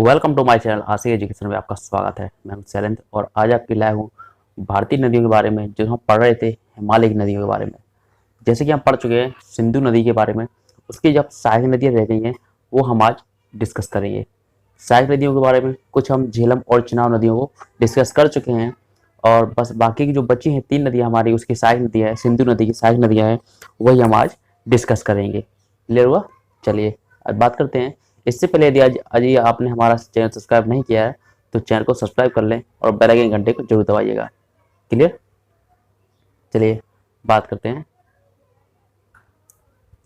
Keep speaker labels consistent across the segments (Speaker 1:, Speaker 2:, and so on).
Speaker 1: Welcome to my channel Asif education में आपका स्वागत है। मैं हूं शैलेंद्र और आज आपके लाया हूँ भारतीय नदियों के बारे में जो हम पढ़ रहे थे हिमालय की नदियों के बारे में। जैसे कि हम पढ़ चुके हैं सिंधु नदी के बारे में, उसकी जब सहायक नदियाँ रह गई हैं वो हम आज डिस्कस करेंगे। सहायक नदियों के बारे में कुछ हम झेलम और चिनाब नदियों को डिस्कस कर चुके हैं और बस बाकी की जो बची हैं 3 नदियाँ हमारी उसकी सहायक नदियाँ हैं, सिंधु नदी की सहायक नदियाँ हैं, वही हम आज डिस्कस करेंगे। क्लियर हुआ? चलिए आज बात करते हैं। इससे पहले यदि आज ये आपने हमारा चैनल सब्सक्राइब नहीं किया है तो चैनल को सब्सक्राइब कर लें और बेल आइकन घंटे को जरूर दबाइएगा। क्लियर? चलिए बात करते हैं।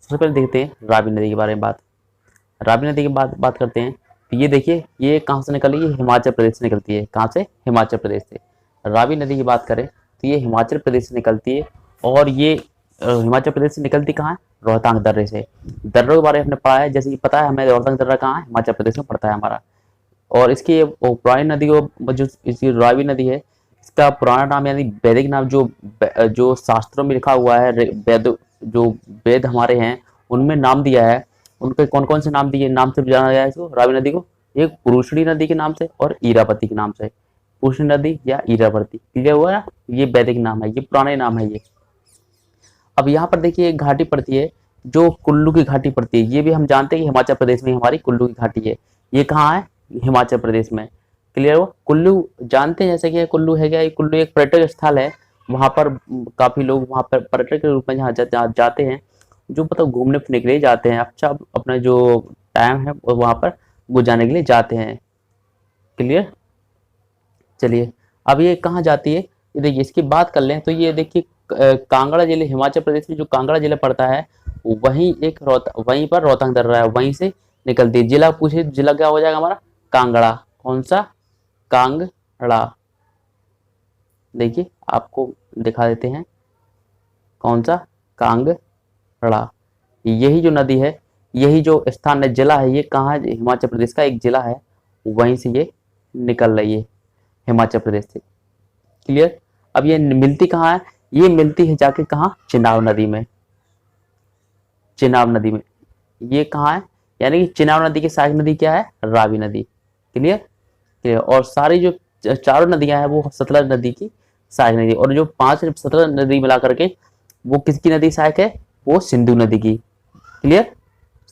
Speaker 1: सबसे पहले देखते हैं रावी नदी के बारे में रावी नदी की बात करते हैं। तो ये देखिए ये कहाँ से निकली? ये हिमाचल प्रदेश से निकलती है। कहाँ से? हिमाचल प्रदेश से। रावी नदी की बात करें तो ये हिमाचल प्रदेश से निकलती है और ये हिमाचल प्रदेश से निकलती कहाँ है? रोहतांग दर्रे से। दर्रों के बारे में हमने पढ़ा है, जैसे कि पता है हमें रोहतांग दर्रा कहाँ है? हिमाचल प्रदेश में पड़ता है हमारा। और इसकी पुरानी नदी को जो इसकी रावी नदी है इसका पुराना नाम यानी वैदिक नाम जो शास्त्रों में लिखा हुआ है, जो वेद हमारे हैं उनमें नाम दिया है। उनके कौन कौन से नाम दिए, नाम से जाना गया है इसको रावी नदी को? एक पुरुषणी नदी के नाम से और ईरावती के नाम से। पुरुषणी नदी या ईरावती, क्लियर हुआ ना? ये वैदिक नाम है, ये पुराने नाम है ये। अब यहाँ पर देखिए एक घाटी पड़ती है जो कुल्लू की घाटी पड़ती है। ये भी हम जानते हैं कि हिमाचल प्रदेश में हमारी कुल्लू की घाटी है। ये कहाँ है? हिमाचल प्रदेश में। क्लियर हो? कुल्लू जानते हैं जैसे कि कुल्लू है क्या? ये कुल्लू एक पर्यटक स्थल है। वहाँ पर काफी लोग वहाँ पर पर्यटक के रूप में जहाँ जाते हैं, जो मतलब घूमने फिरने के लिए जाते हैं। अच्छा अपना जो टाइम है वो वहाँ पर गुजारने के लिए जाते हैं। क्लियर? चलिए अब ये कहाँ जाती है ये देखिए, इसकी बात कर लें तो ये देखिए कांगड़ा जिले, हिमाचल प्रदेश में जो कांगड़ा जिला पड़ता है वहीं पर रोहतांग दर्रा है, वहीं से निकलती है। जिला पूछे, जिला क्या हो जाएगा हमारा? कांगड़ा। कौन सा? कांगड़ा। देखिए आपको दिखा देते हैं कौन सा? कांगड़ा। यही जो नदी है, यही जो स्थान है, जिला है, ये कहाँ है? हिमाचल प्रदेश का एक जिला है, वहीं से ये निकल रही है हिमाचल प्रदेश से। क्लियर? अब ये मिलती कहाँ है? ये मिलती है जाके कहाँ? चिनाब नदी में। चिनाब नदी में ये कहाँ है? यानी कि चिनाब नदी की सहायक नदी क्या है? रावी नदी। क्लियर? क्लियर। और सारी जो चारों नदियां हैं वो सतलज नदी की सहायक नदी, और जो 5 सतलज नदी मिला करके वो किसकी नदी सहायक है? वो सिंधु नदी की। क्लियर?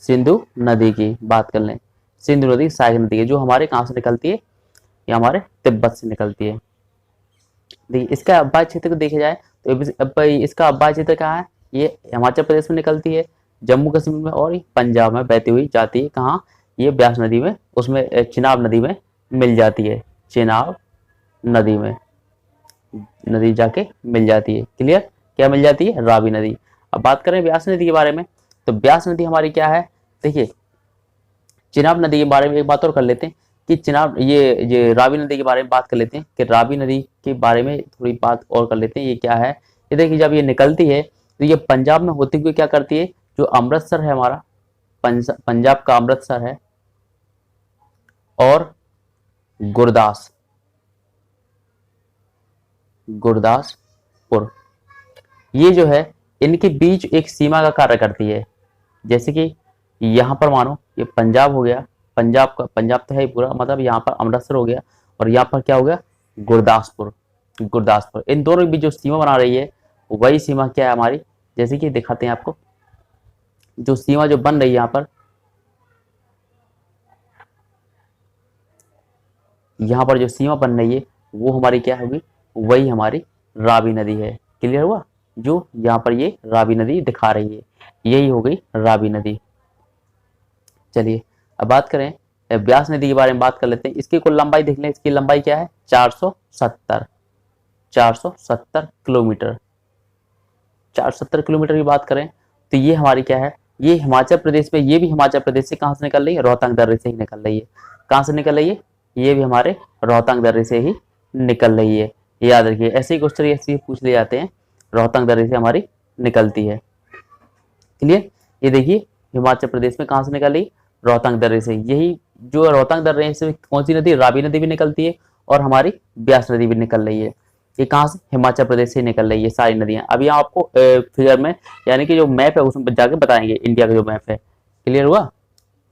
Speaker 1: सिंधु नदी की बात कर लें। सिंधु नदी सहायक नदी है जो हमारे कहाँ से निकलती है? ये हमारे तिब्बत से निकलती है। देखिए इसका आबाद क्षेत्र को देखा जाए तो इसका आबाद क्षेत्र कहाँ है? ये हिमाचल प्रदेश में निकलती है, जम्मू कश्मीर में और पंजाब में बहती हुई जाती है। कहाँ? ये ब्यास नदी में, उसमें चिनाब नदी में मिल जाती है। चिनाब नदी में नदी जाके मिल जाती है। क्लियर? क्या मिल जाती है? रावी नदी। अब बात करें ब्यास नदी के बारे में तो ब्यास नदी हमारी क्या है? देखिए चिनाब नदी के बारे में एक बात और कर लेते हैं कि चिनाब ये रावी नदी के बारे में बात कर लेते हैं कि रावी नदी के बारे में थोड़ी बात और कर लेते हैं। ये क्या है? ये देखिए जब ये निकलती है तो ये पंजाब में होते हुए क्या करती है? जो अमृतसर है हमारा, पंजाब का अमृतसर है और गुरदासपुर, ये जो है इनके बीच एक सीमा का कार्य करती है। जैसे कि यहाँ पर मानो ये पंजाब हो गया, पंजाब तो है पूरा, मतलब यहाँ पर अमृतसर हो गया और यहाँ पर क्या हो गया? गुरदासपुर। इन दोनों के बीच जो सीमा बना रही है वही सीमा क्या है हमारी? जैसे कि दिखाते हैं आपको, जो सीमा जो बन रही है यहाँ पर जो सीमा बन रही है वो हमारी क्या होगी? वही हमारी रावी नदी है। क्लियर हुआ? जो यहाँ पर ये रावी नदी दिखा रही है यही हो गई रावी नदी। चलिए अब बात करें ब्यास नदी के बारे में बात कर लेते हैं। इसकी कुल लंबाई देख लें, इसकी लंबाई क्या है? 470 किलोमीटर। 470 किलोमीटर की बात करें तो ये हमारी क्या है? ये हिमाचल प्रदेश में, ये भी हिमाचल प्रदेश से कहाँ से निकल रही है? रोहतांग दर्रे से ही निकल रही है। कहाँ से निकल रही है? ये भी हमारे रोहतांग दर्रे से ही निकल रही है। याद रखिए ऐसे ही क्वेश्चन ऐसे पूछ लिए जाते हैं, रोहतांग दर्रे से हमारी निकलती है। क्लियर? ये देखिए हिमाचल प्रदेश में कहाँ से निकल रही? रोहतांग दर्रे से। यही जो रोहतांग दर्रे से कौन सी नदी? रावी नदी भी निकलती है और हमारी ब्यास नदी भी निकल रही है। ये कहाँ से? हिमाचल प्रदेश से निकल रही है सारी नदियां। अभी यहाँ आपको फिगर में यानी कि जो मैप है उसमें जाके बताएंगे, इंडिया का जो मैप है। क्लियर हुआ?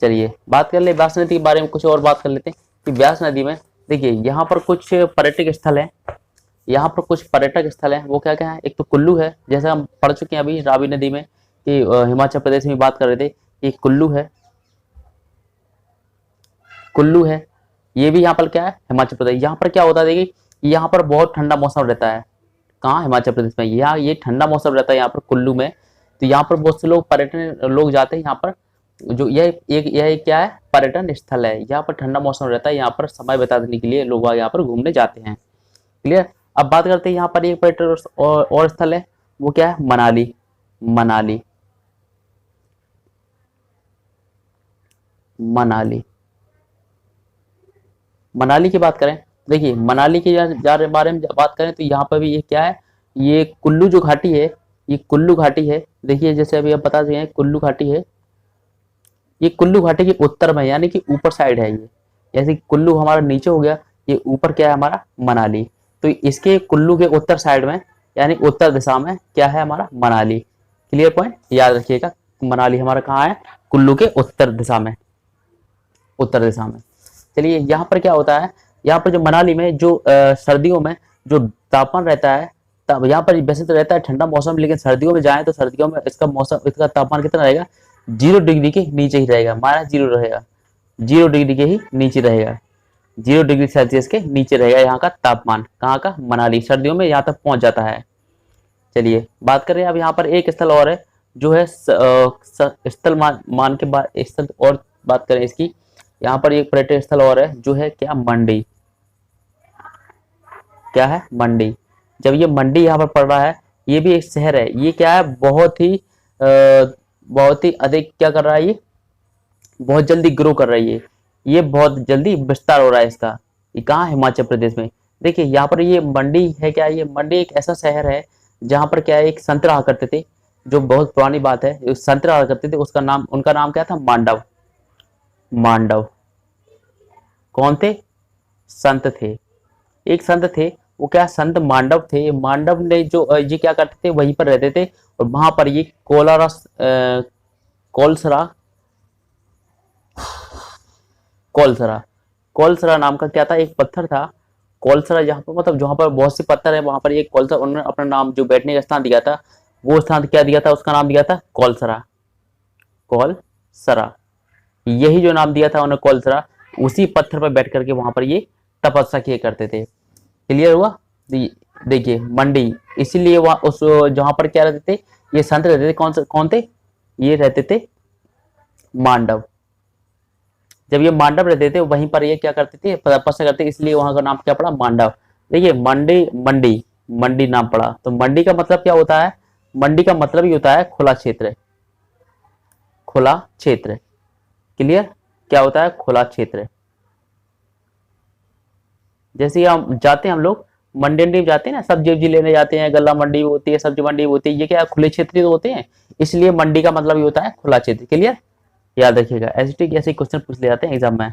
Speaker 1: चलिए बात कर ले व्यास नदी के बारे में, कुछ और बात कर लेते हैं कि व्यास नदी में देखिए यहाँ पर कुछ पर्यटक स्थल है। यहाँ पर कुछ पर्यटक स्थल है, वो क्या क्या है। एक तो कुल्लू है, जैसे हम पढ़ चुके हैं अभी रावी नदी में कि हिमाचल प्रदेश में बात कर रहे थे कि कुल्लू है, कुल्लू है, ये भी यहाँ पर क्या है हिमाचल प्रदेश। यहाँ पर क्या होता है देखिए, यहाँ पर बहुत ठंडा मौसम रहता है। कहाँ हिमाचल प्रदेश में, यहाँ ये ठंडा मौसम रहता है यहाँ पर कुल्लू में। तो यहाँ पर बहुत से लोग पर्यटन लोग जाते हैं यहाँ पर। जो यह क्या है पर्यटन स्थल है। यहाँ पर ठंडा मौसम रहता है, यहाँ पर समय बिताने के लिए लोग यहाँ पर घूमने जाते हैं। क्लियर। अब बात करते हैं यहाँ पर एक पर्यटन और स्थल है, वो क्या है मनाली। मनाली, मनाली, मनाली की बात करें, देखिए मनाली के बारे में बात करें तो यहाँ पर भी ये क्या है, ये कुल्लू जो घाटी है, ये कुल्लू घाटी है। देखिए जैसे अभी आप बता दें कुल्लू घाटी है, ये कुल्लू घाटी के उत्तर में यानी कि ऊपर साइड है ये। जैसे कुल्लू हमारा नीचे हो गया, ये ऊपर क्या है हमारा मनाली। तो इसके कुल्लू के उत्तर साइड में यानी उत्तर दिशा में क्या है हमारा मनाली। क्लियर पॉइंट याद रखिएगा, मनाली हमारा कहाँ है कुल्लू के उत्तर दिशा में, उत्तर दिशा में। चलिए यहाँ पर क्या होता है, यहाँ पर जो मनाली में जो सर्दियों में जो तापमान रहता है, तब यहाँ पर वैसे तो रहता है ठंडा मौसम, लेकिन सर्दियों में जाएं तो सर्दियों में इसका मौसम, इसका तापमान कितना रहेगा 0 डिग्री के नीचे ही रहेगा, -0 रहेगा, 0 डिग्री के ही नीचे रहेगा, 0 डिग्री सेल्सियस के नीचे रहेगा यहाँ का तापमान। कहाँ का मनाली, सर्दियों में यहाँ तक पहुंच जाता है। चलिए बात करें अब यहाँ पर एक स्थल और है जो है स्थल मान के बाद स्थल और बात करें इसकी। यहाँ पर एक पर्यटन स्थल और है जो है क्या मंडी। क्या है मंडी। जब ये मंडी यहाँ पर पड़ रहा है, ये भी एक शहर है। ये क्या है बहुत ही अधिक क्या कर रहा है, ये बहुत जल्दी ग्रो कर रही है, ये बहुत जल्दी विस्तार हो रहा है इसका। ये कहाँ हिमाचल प्रदेश में। देखिए यहाँ पर ये मंडी है क्या, ये मंडी एक ऐसा शहर है जहाँ पर क्या है एक संत रहा करते थे, जो बहुत पुरानी बात है, संत रहा करते थे, उसका नाम, उनका नाम क्या था मांडव। मांडव कौन थे, संत थे, एक संत थे, वो क्या संत मांडव थे। मांडव ने जो ये क्या करते थे वहीं पर रहते थे, और वहां पर ये कोलसरा कोलसरा कोलसरा नाम का क्या था एक पत्थर था, कोलसरा, जहाँ पर मतलब जहाँ पर बहुत से पत्थर है वहां पर एक कोलसरा, उन्होंने अपना नाम जो बैठने का स्थान दिया था, वो स्थान क्या दिया था, उसका नाम दिया था कोलसरा। कोलसरा, यही जो नाम दिया था उन्होंने कोलसरा, उसी पत्थर पर बैठ करके वहां पर ये तपस्या किया करते थे। क्लियर हुआ। देखिए मंडी, इसीलिए वहां उस जहां पर क्या रहते थे ये संत रहते थे, कौन थे, ये रहते थे मांडव। जब ये मांडव रहते थे वहीं पर ये क्या करते थे तपस्या करते, इसलिए वहां का नाम क्या पड़ा मांडव। देखिए मंडी, मंडी, मंडी नाम पड़ा। तो मंडी का मतलब क्या होता है, मंडी का मतलब ही होता है खुला क्षेत्र, खुला क्षेत्र। क्लियर, क्या होता है खुला क्षेत्र। जैसे हम जाते हैं, हम लोग मंडी में जाते हैं ना, सब्जी वब्जी लेने जाते हैं, गल्ला मंडी होती है, सब्जी मंडी होती है, ये क्या खुले क्षेत्र तो होते हैं, इसलिए मंडी का मतलब ये होता है खुला क्षेत्र। क्लियर, याद रखिएगा, ऐसे क्वेश्चन पूछ ले जाते हैं एग्जाम में।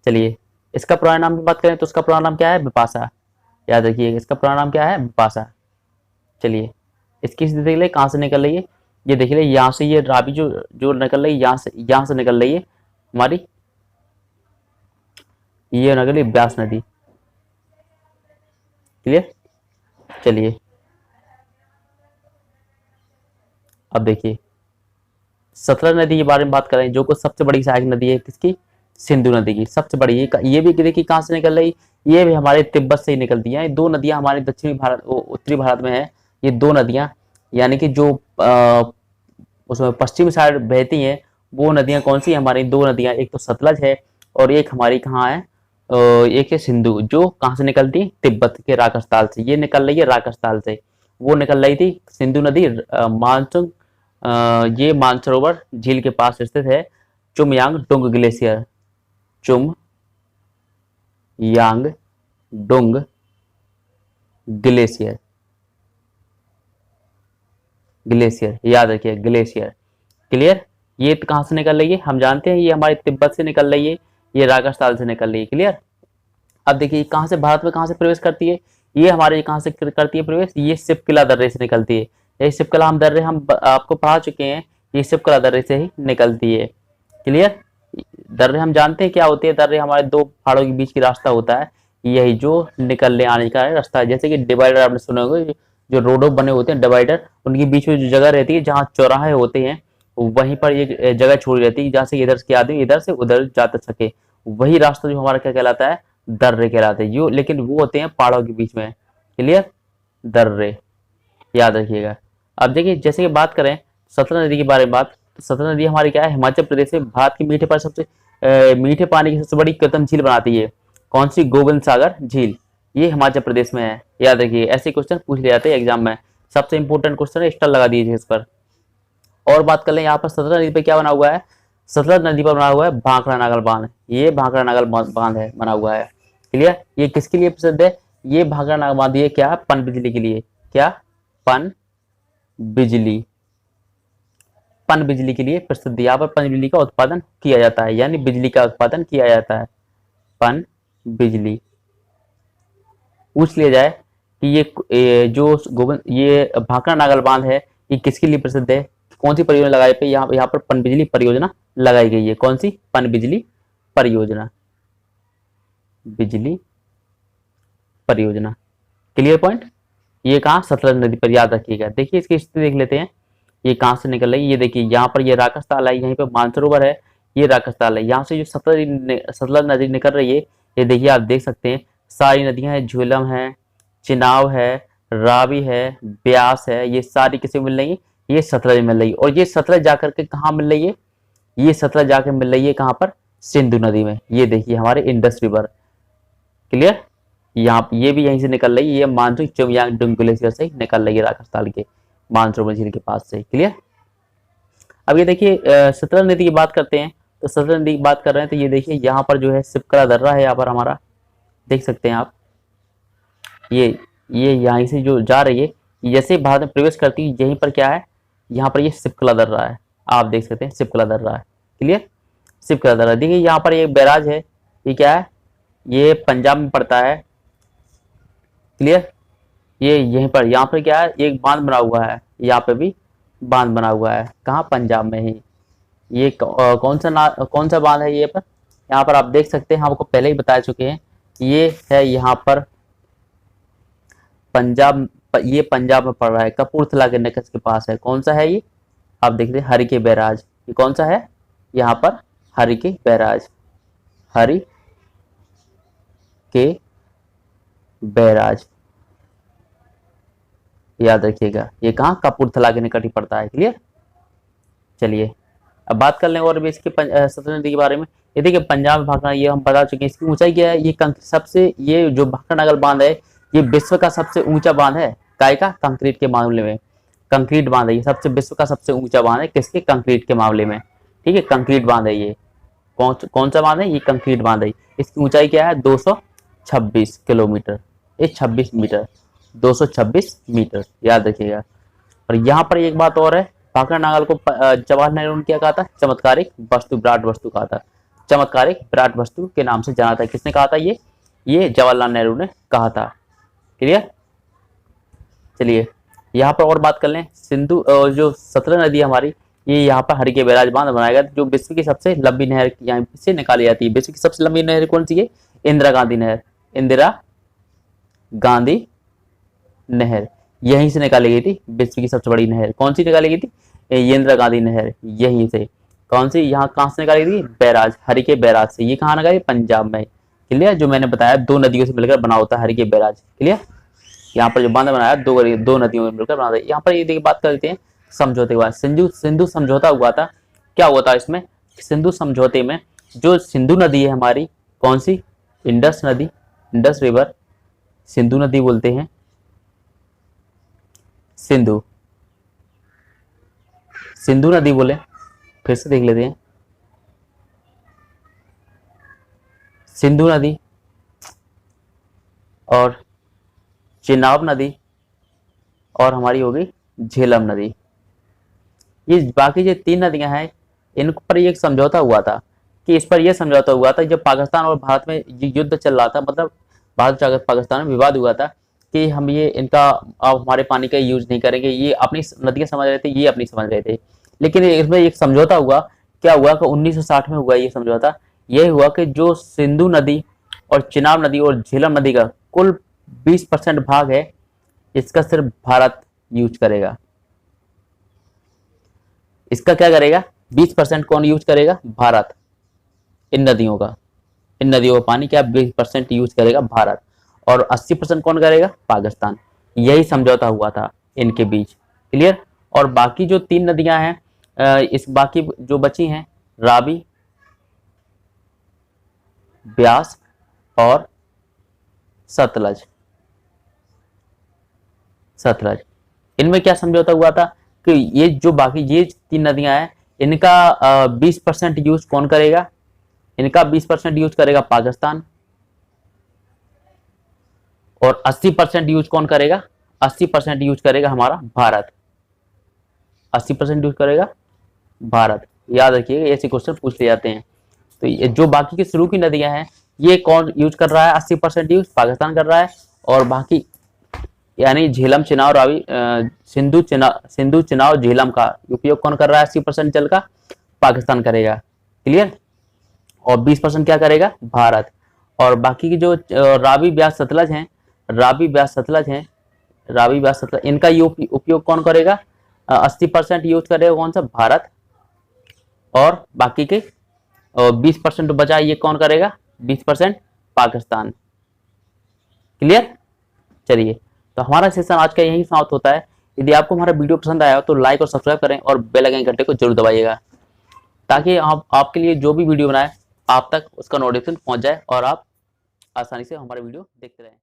Speaker 1: चलिए इसका पुराना नाम की बात करें तो उसका पुराना नाम क्या है बिपाशा। याद रखिएगा इसका पुराना नाम क्या है बिपाशा। चलिए इसकी स्थिति देख ले कहाँ से निकल रही है, ये देख ले यहाँ से, ये रावी जो निकल रही है यहाँ से निकल रही है हमारी, ये निकल रही ब्यास नदी। क्लियर। चलिए अब देखिए सतलज नदी के बारे में बात करें, जो कुछ सबसे बड़ी सहायक नदी है किसकी, सिंधु नदी की, सबसे बड़ी। ये भी देखिए कहाँ से निकल रही, ये भी हमारे तिब्बत से ही निकलती है। दो नदियां हमारे दक्षिणी भारत, उत्तरी भारत में है ये दो नदियां, यानी कि जो उसमें पश्चिमी साइड बहती हैं वो नदियां कौन सी, हमारी दो नदियां, एक तो सतलज है और एक हमारी कहाँ है, एक है सिंधु, जो कहाँ से निकलती है तिब्बत के राकसताल से। ये निकल रही है राकसताल से, वो निकल रही थी सिंधु नदी मानसुंग, ये मानसरोवर झील के पास स्थित है, चुमयांग डुंग ग्लेशियर, चुम यांग डुंग ग्लेशियर, ग्लेशियर याद रखिए ग्लेशियर। क्लियर, ये कहां से निकल रही है हम जानते हैं, ये हमारे तिब्बत से निकल रही है, ये राजस्थान से निकल रही है। क्लियर। अब देखिए कहां से भारत में कहां से प्रवेश करती है, ये हमारे कहां से करती है प्रवेश, ये शिवकिला दर्रे से निकलती है। ये शिवकिला हम दर्रे हम आपको पढ़ा चुके हैं, ये शिवकिला दर्रे से ही निकलती है। क्लियर, दर्रे हम जानते हैं क्या होते हैं। दर्रे हमारे दो पहाड़ों के बीच की रास्ता होता है, यही जो निकलने आने का रास्ता है। जैसे कि डिवाइडर आपने सुना होगा, जो रोडों बने होते हैं डिवाइडर, उनके बीच में जो जगह रहती है जहाँ चौराहे होते हैं, वहीं पर एक जगह छोड़ी रहती है जहाँ से इधर के आदमी इधर से उधर जा सके। वही रास्ता जो हमारा क्या कहलाता है, दर्रे कहलाते हैं। जो लेकिन वो होते हैं पहाड़ों के बीच में। क्लियर, दर्रे याद रखिएगा। अब देखिए जैसे कि बात करें सतलज नदी के बारे में तो सतलज नदी हमारी क्या है, हिमाचल प्रदेश में भारत के मीठे पर सबसे मीठे पानी की सबसे बड़ी कृत्रिम झील बनाती है। कौन सी? गोविंद सागर झील, ये हिमाचल प्रदेश में है। याद रखिए, ऐसे क्वेश्चन पूछ ले जाते हैं एग्जाम में। सबसे इंपॉर्टेंट क्वेश्चन है, स्टार लगा दीजिए इस पर। और बात कर लें यहाँ पर सतलज नदी पे क्या बना हुआ है, सतलज नदी पर बना हुआ है भाखड़ा नागल बांध। ये भाखड़ा नागल बांध है, बना हुआ है। क्लियर, ये किसके लिए प्रसिद्ध है? ये भाखड़ा नागल बांध ये क्या, पन बिजली के लिए। क्या? पन बिजली, पन बिजली के लिए प्रसिद्ध। यहाँ पर पन बिजली का उत्पादन किया जाता है, यानी बिजली का उत्पादन किया जाता है, पन बिजली। पूछ लिया जाए कि ये जो गोविंद ये भाखड़ा नागल बांध है, ये किसके लिए प्रसिद्ध है, कौन सी परियोजना लगाई पे, यहाँ पर पन बिजली परियोजना लगाई गई है। कौन सी? पन बिजली परियोजना, बिजली परियोजना। Clear point. ये कहाँ? सतलज नदी पर, याद रखिएगा। देखिए इसकी स्थिति देख लेते हैं, ये कहाँ से निकल रही है। ये देखिए यहाँ पर ये राकस ताल है, यहीं पर मानसरोवर है, ये राकस ताल है। यहाँ से जो सतलज नदी निकल रही है, ये देखिए आप देख सकते हैं सारी नदियां हैं, झेलम है, चिनाब है, रावी है, ब्यास है, ये सारी किसे मिल रही है? ये सतलज मिल रही है। और ये सतलज जाकर के कहाँ मिल रही है? ये सतलज जाकर मिल रही है कहाँ पर? सिंधु नदी में। ये देखिए हमारे इंडस रिवर। क्लियर, यहाँ ये भी यहीं से निकल रही है, ये मानसून चुमयांग ग्लेशियर से निकल रही है, राजस्थान के मानसरोवर झील के पास से। क्लियर। अब ये देखिए सतलज नदी की बात करते हैं, तो सतलज नदी की बात कर रहे हैं तो ये देखिए यहाँ पर जो है सिपकला दर्रा है, यहाँ पर हमारा देख सकते हैं आप। ये यहाँ से जो जा रही है, जैसे भारत में प्रवेश करती है, यहीं पर क्या है, यहाँ पर ये सिपकला दर्रा है, आप देख सकते हैं सिपकला दर्रा है। क्लियर, सिपकला दर्रा। देखिए यहाँ पर एक बैराज है, ये क्या है, ये पंजाब में पड़ता है। क्लियर, ये यहीं पर, यहाँ पर क्या है, एक बांध बना हुआ है, यहाँ पे भी बांध बना हुआ है, कहाँ? पंजाब में ही। ये कौन सा बांध है ये पर? यहाँ पर आप देख सकते हैं, हम आपको पहले ही बता चुके हैं, ये है यहाँ पर पंजाब, ये पंजाब में पड़ रहा है, कपूरथला के नेक्स के पास है। कौन सा है ये? आप देखते हैं हरि के बैराज। ये कौन सा है? यहाँ पर हरि के बैराज, हरि के बैराज, याद रखिएगा। ये कहाँ? कपूरथला के निकट ही पड़ता है। क्लियर। चलिए अब बात कर लें और भी इसके सतलज नदी के बारे में। ये देखिए पंजाब में भाखड़ा, ये हम बता चुके हैं। इसकी ऊंचाई क्या है? ये जो भाखड़ा नागल बांध है, ये विश्व का सबसे ऊंचा बांध है। काय का? कंक्रीट के मामले में, कंक्रीट बांध है ये, विश्व का सबसे ऊंचा बांध है। किसके? कंक्रीट के मामले में। ठीक है, कंक्रीट बांध है ये। कौन सा बांध है? ये कंक्रीट बांध है। इसकी ऊंचाई क्या है? 226 किलोमीटर, ये 26 मीटर, 226 मीटर, याद रखिएगा। और यहाँ पर एक बात और है, भाखड़ा नागल को जवाहरलाल नेहरू ने क्या कहा था? चमत्कारिक वस्तु, विराट वस्तु कहा था। चमत्कारिक विराट वस्तु के नाम से जाना था। किसने कहा था ये जवाहरलाल नेहरू ने कहा था। क्लियर। चलिए यहाँ पर और बात कर लें, सिंधु जो सतलज नदी हमारी, ये यहाँ पर हरि के बैराज बांध बनाया गया, जो विश्व की सबसे लंबी नहर यहाँ से निकाली जाती है। विश्व की सबसे लंबी नहर कौन सी है? इंदिरा गांधी नहर, इंदिरा गांधी नहर यहीं से निकाली गई थी। विश्व की सबसे बड़ी नहर कौन सी निकाली गई थी? ये इंदिरा गांधी नहर, यहीं से। कौन सी? यहाँ कहाँ से निकाली गई? बैराज, हरि के बैराज से। ये कहाँ निकाली? पंजाब में। क्लियर, जो मैंने बताया दो नदियों से मिलकर बना होता है हरि के बैराज। क्लियर, यहाँ पर जो बांध बनाया दो नदियों में मिलकर बना था। यहाँ पर ये देखिए बात कर लेते हैं समझौते के बाद। सिंधु समझौता हुआ था, क्या हुआ था इसमें? सिंधु समझौते में जो सिंधु नदी है हमारी, कौन सी? इंडस नदी, इंडस रिवर, सिंधु नदी बोलते हैं, सिंधु नदी बोले। फिर से देख लेते हैं, सिंधु नदी और चिनाब नदी और हमारी होगी झेलम नदी। ये बाकी जो तीन नदियां हैं, इन पर एक समझौता हुआ था, कि इस पर यह समझौता हुआ था जब पाकिस्तान और भारत में युद्ध चल रहा था, मतलब भारत पाकिस्तान में विवाद हुआ था कि हम इनका अब हमारे पानी का यूज नहीं करेंगे। ये अपनी नदियां समझ रहे थे, ये अपनी समझ रहे थे, लेकिन इसमें एक समझौता हुआ क्या हुआ कि 1960 में हुआ ये समझौता। यह हुआ कि जो सिंधु नदी और चिनाब नदी और झेलम नदी का कुल 20% भाग है, इसका सिर्फ भारत यूज करेगा। इसका क्या करेगा, 20% कौन यूज करेगा, भारत। इन नदियों का, इन नदियों का पानी क्या 20% यूज करेगा भारत, और 80% कौन करेगा, पाकिस्तान। यही समझौता हुआ था इनके बीच। क्लियर। और बाकी जो 3 नदियां हैं, इस बाकी जो बची हैं, रावी, ब्यास और सतलज, सतलज, इनमें क्या समझौता हुआ था कि ये जो बाकी ये 3 नदियां हैं, इनका 20% यूज कौन करेगा, इनका 20% यूज करेगा पाकिस्तान, और 80% यूज कौन करेगा, 80% यूज करेगा हमारा भारत, 80% यूज करेगा भारत। याद रखिएगा, ऐसे क्वेश्चन पूछ ले जाते हैं। तो ये जो बाकी की शुरू की नदियां हैं, ये कौन यूज कर रहा है, 80% यूज पाकिस्तान कर रहा है, और बाकी यानी झेलम, चिनाव, रावी, सिंधु, चिनाव, झेलम का उपयोग कौन कर रहा है, 80% जल का पाकिस्तान करेगा। क्लियर। और 20% क्या करेगा, भारत। और बाकी की जो रावी, ब्यास, सतलज हैं, रावी, ब्यास, सतलज हैं, रावी, ब्यास, सतलज, इनका उपयोग कौन करेगा, 80% यूज करेगा कौन सा, भारत, और बाकी के 20% बचा, ये कौन करेगा, 20% पाकिस्तान। क्लियर। चलिए, तो हमारा सेशन आज का यही समाप्त होता है। यदि आपको हमारा वीडियो पसंद आया तो लाइक और सब्सक्राइब करें और बेल आइकन घंटे को जरूर दबाइएगा, ताकि आपके लिए जो भी वीडियो बनाए आप तक उसका नोटिफिकेशन पहुंच जाए और आप आसानी से हमारे वीडियो देखते रहें।